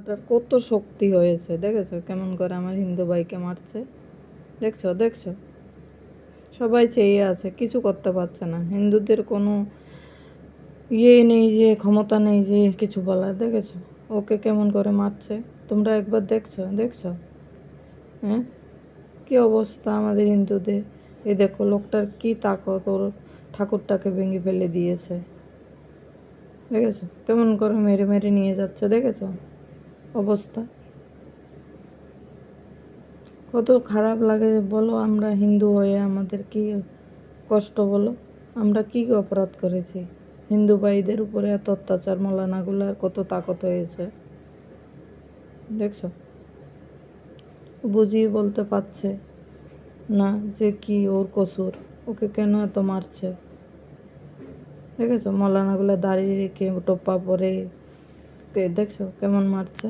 লোকটার কত শক্তি হয়েছে, দেখেছো কেমন করে আমার হিন্দু ভাইকে মারছে? দেখছো দেখছো, সবাই চেয়ে আছে, কিছু করতে পারছে না। হিন্দুদের কোনো নেই, যে ক্ষমতা নেই যে কিছু বলার। দেখেছো ওকে কেমন করে মারছে? তোমরা একবার দেখছো দেখছো? হ্যাঁ, কি অবস্থা আমাদের হিন্দুদের! এই দেখো লোকটার কি তাকত, ওর ঠাকুরটাকে ভেঙে ফেলে দিয়েছে। দেখেছো কেমন করে মেরে মেরে নিয়ে যাচ্ছে? দেখেছো অবস্থা? কত খারাপ লাগে বলো। আমরা হিন্দু হয়ে আমাদের কি কষ্ট বলো? আমরা কি অপরাধ করেছি? হিন্দু ভাইদের উপরে এত অত্যাচার, মৌলানাগুলার কত তাকত হয়েছে, দেখছো? বুঝিয়ে বলতে পারছে না যে কি ওর কসুর, ওকে কেন এত মারছে। দেখেছো মৌলানাগুলা দাঁড়িয়ে রেখে টোপ্পা পরে দেখছো কেমন মারছে?